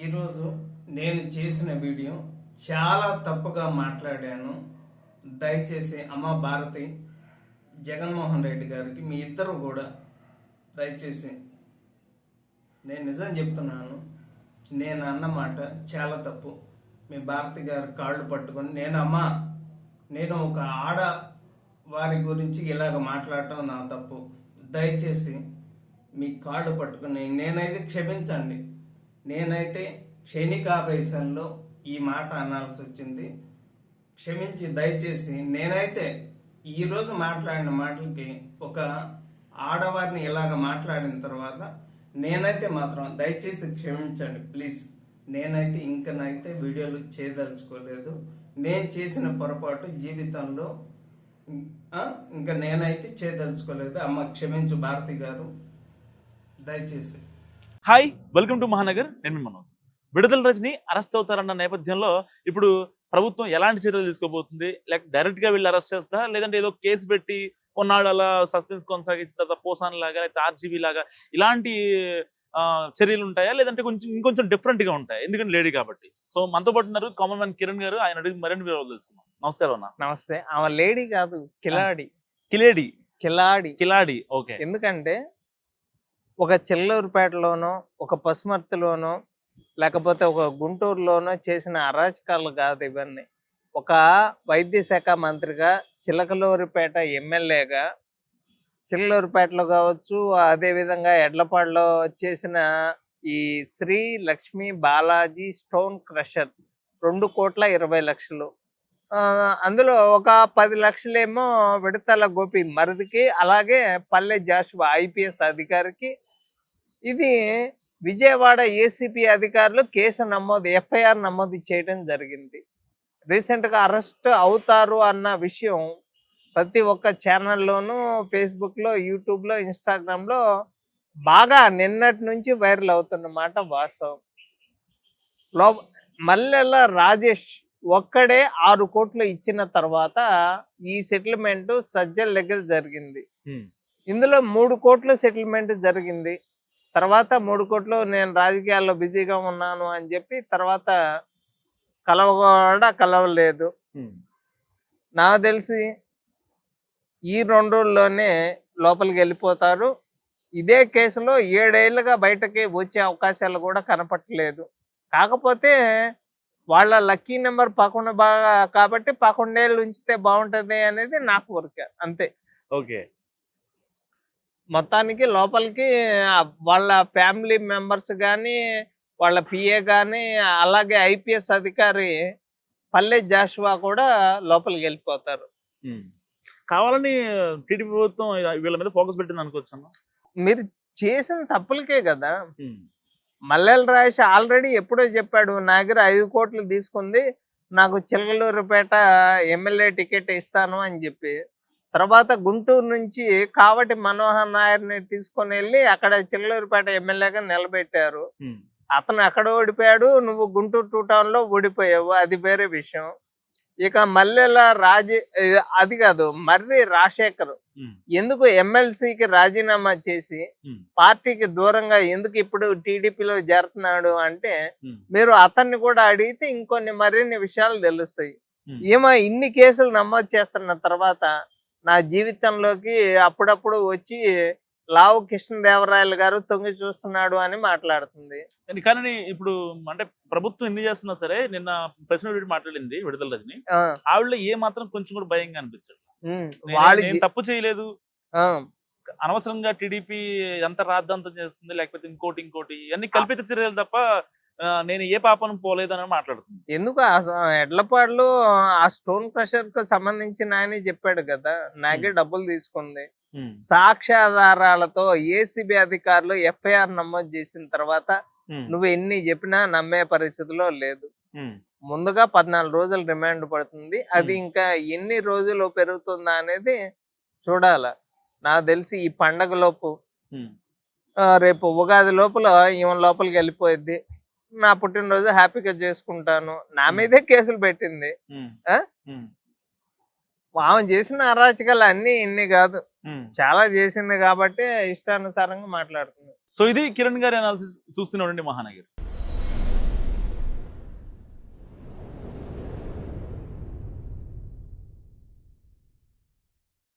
ఈరోజు నేను చేసిన వీడియో చాలా తప్పుగా మాట్లాడాను. దయచేసి అమ్మ భారతి, జగన్మోహన్ రెడ్డి గారికి మీ ఇద్దరు కూడా దయచేసి నేను నిజం చెప్తున్నాను. నేను అన్నమాట చాలా తప్పు. మీ భారతి గారి కాళ్ళు పట్టుకొని నేను ఒక ఆడ వారి గురించి ఇలాగ మాట్లాడటం నా తప్పు. దయచేసి మీ కాళ్ళు పట్టుకుని నేనైతే క్షమించండి. నేనైతే క్షణికావేశంలో ఈ మాట అనాల్సి వచ్చింది. క్షమించి దయచేసి నేనైతే ఈరోజు మాట్లాడిన మాటలకి ఒక ఆడవారిని ఇలాగ మాట్లాడిన తర్వాత నేనైతే మాత్రం దయచేసి క్షమించండి ప్లీజ్. నేనైతే ఇంకనైతే వీడియోలు చేయదలుచుకోలేదు. నేను చేసిన పొరపాటు జీవితంలో ఇంకా నేనైతే చేయదలుచుకోలేదు. అమ్మ క్షమించు భారతి గారు, దయచేసి. Hi, welcome to Mahanagar. నేను మనోజ్. విడుదల రజని అరెస్ట్ అవుతారన్న నేపథ్యంలో ఇప్పుడు ప్రభుత్వం ఎలాంటి చర్యలు తీసుకోబోతుంది? లేక డైరెక్ట్గా వీళ్ళు అరెస్ట్ చేస్తా, లేదంటే ఏదో కేసు పెట్టి కొన్నాళ్ళు అలా సస్పెన్స్ కొనసాగించిన తర్వాత పోసాన్ లాగా లేకపోతే ఆర్జీబీ లాగా ఇలాంటి చర్యలు ఉంటాయా, లేదంటే ఇంకొంచెం డిఫరెంట్గా ఉంటాయి? ఎందుకంటే లేడీ కాబట్టి. సో మనతో పాటు ఉన్నారు కామన్ మ్యాన్ కిరణ్ గారు. ఆయన అడిగి మరిన్ని వివరాలు తెలుసుకున్నాం. నమస్కారం అన్న. నమస్తే. ఆమె లేడీ కాదు, కిలాడి. కిలాడి. ఓకే. ఎందుకంటే ఒక చిల్లూరుపేటలోనో, ఒక పసుమర్తిలోనో, లేకపోతే ఒక గుంటూరులోనో చేసిన అరాచకాలు కాదు ఇవన్నీ. ఒక వైద్య శాఖ మంత్రిగా, చిలకలూరిపేట ఎమ్మెల్యేగా, చిల్లూరుపేటలో కావచ్చు, అదేవిధంగా ఎడ్లపాడులో చేసిన ఈ శ్రీ లక్ష్మీ బాలాజీ స్టోన్ క్రషర్ 2,20,00,000. అందులో ఒక 10 లక్షలేమో విడతల గోపి మరిదికి, అలాగే పల్లె జాషువా ఐపీఎస్ అధికారికి. ఇది విజయవాడ ఏసీపీ అధికారులు కేసు ఎఫ్ఐఆర్ నమోదు చేయడం జరిగింది. రీసెంట్గా అరెస్ట్ అవుతారు అన్న విషయం ప్రతి ఒక్క ఛానల్లోనూ, ఫేస్బుక్లో, యూట్యూబ్లో, ఇన్స్టాగ్రామ్లో బాగా నిన్నటి నుంచి వైరల్ అవుతున్నమాట వాస్తవం. మల్లెల రాజేష్ ఒక్కడే 6 కోట్లు ఇచ్చిన తర్వాత ఈ సెటిల్మెంట్ సజ్జల దగ్గర జరిగింది. ఇందులో 3 కోట్ల సెటిల్మెంట్ జరిగింది. తర్వాత 3 కోట్లు నేను రాజకీయాల్లో బిజీగా ఉన్నాను అని చెప్పి తర్వాత కలవలేదు. నాకు తెలిసి ఈ 2 రోజుల్లోనే లోపలికి వెళ్ళిపోతారు. ఇదే కేసులో 7 ఏళ్ళుగా బయటకి వచ్చే అవకాశాలు కూడా కనపట్టలేదు. కాకపోతే వాళ్ళ లక్కీ నెంబర్ 11 కాబట్టి 11 ఏళ్ళు ఉంచితే బాగుంటది అనేది నా కోరిక, అంతే. ఓకే. మొత్తానికి లోపలికి వాళ్ళ ఫ్యామిలీ మెంబర్స్ కానీ, వాళ్ళ పిఏ కానీ, అలాగే ఐపీఎస్ అధికారి పల్లె జాషువా కూడా లోపలికి వెళ్ళిపోతారు. కావాలని టీడీపీ ప్రభుత్వం వీళ్ళ మీద ఫోకస్ పెట్టింది అనుకోవచ్చు అన్న. మీరు చేసిన తప్పులకే కదా. మల్లెల రాజేష్ ఆల్రెడీ ఎప్పుడో చెప్పాడు, నా దగ్గర 5 కోట్లు తీసుకుంది, నాకు చిలకలూరుపేట ఎమ్మెల్యే టికెట్ ఇస్తాను అని చెప్పి. తర్వాత గుంటూరు నుంచి కావటి మనోహర్ నాయర్ని తీసుకొని వెళ్ళి అక్కడ చిలకలూరుపేట ఎమ్మెల్యేగా నిలబెట్టారు. అతను అక్కడ ఓడిపోయాడు, నువ్వు గుంటూరు 2 టౌన్లో ఓడిపోయావు, అది వేరే విషయం. ఇక మల్లెల అది కాదు, మర్రి రాజశేఖర్ ఎందుకు ఎమ్మెల్సీకి రాజీనామా చేసి పార్టీకి దూరంగా ఎందుకు ఇప్పుడు టీడీపీలో చేరుతున్నాడు అంటే, మీరు అతన్ని కూడా అడిగితే ఇంకొన్ని మరిన్ని విషయాలు తెలుస్తాయి. ఏమో ఇన్ని కేసులు నమోదు చేస్తున్న తర్వాత నా జీవితంలోకి అప్పుడప్పుడు వచ్చి లావు కృష్ణదేవరాయలు గారు తొంగి చూస్తున్నాడు అని మాట్లాడుతుంది. కానీ ఇప్పుడు అంటే ప్రభుత్వం ఎన్ని చేస్తున్నా సరే, నిన్న ప్రెస్ మీట్ మాట్లాడింది విడుదల రజని, ఆవిడ ఏ మాత్రం కొంచెం కూడా భయంగా అనిపించాడు. వాళ్ళు తప్పు చేయలేదు, అనవసరంగా టీడీపీ ఎంత రాద్ధాంతం చేస్తుంది, లేకపోతే ఇంకోటి ఇవన్నీ కల్పిత చర్యలు తప్ప నేను ఏ పాపను పోలేదని మాట్లాడుతుంది. ఎందుకు ఎడ్లపాడులో ఆ స్టోన్ క్రషర్ కు సంబంధించిన ఆయన చెప్పాడు కదా, నాకే డబ్బులు తీసుకుంది. సాక్ష్యాధారాలతో ఏసీబీ అధికారులు ఎఫ్ఐఆర్ నమోదు చేసిన తర్వాత నువ్వు ఎన్ని చెప్పినా నమ్మే పరిస్థితిలో లేదు. ముందుగా 14 రోజులు రిమాండ్ పడుతుంది. అది ఇంకా ఎన్ని రోజులు పెరుగుతుందా అనేది చూడాల. నాకు తెలిసి ఈ పండగ లోపు, రేపు ఉగాది లోపల ఈమె లోపలికి వెళ్ళిపోయింది. నా పుట్టినరోజు హ్యాపీగా చేసుకుంటాను. నా మీదే కేసులు పెట్టింది. ఆమె చేసిన అరాచకాలు అన్ని ఇన్ని కాదు, చాలా చేసింది కాబట్టి ఇష్టానుసారంగా మాట్లాడుతుంది. సో ఇది కిరణ్ గారి అనాలిసిస్. చూస్తూనే ఉండండి మహానగర్.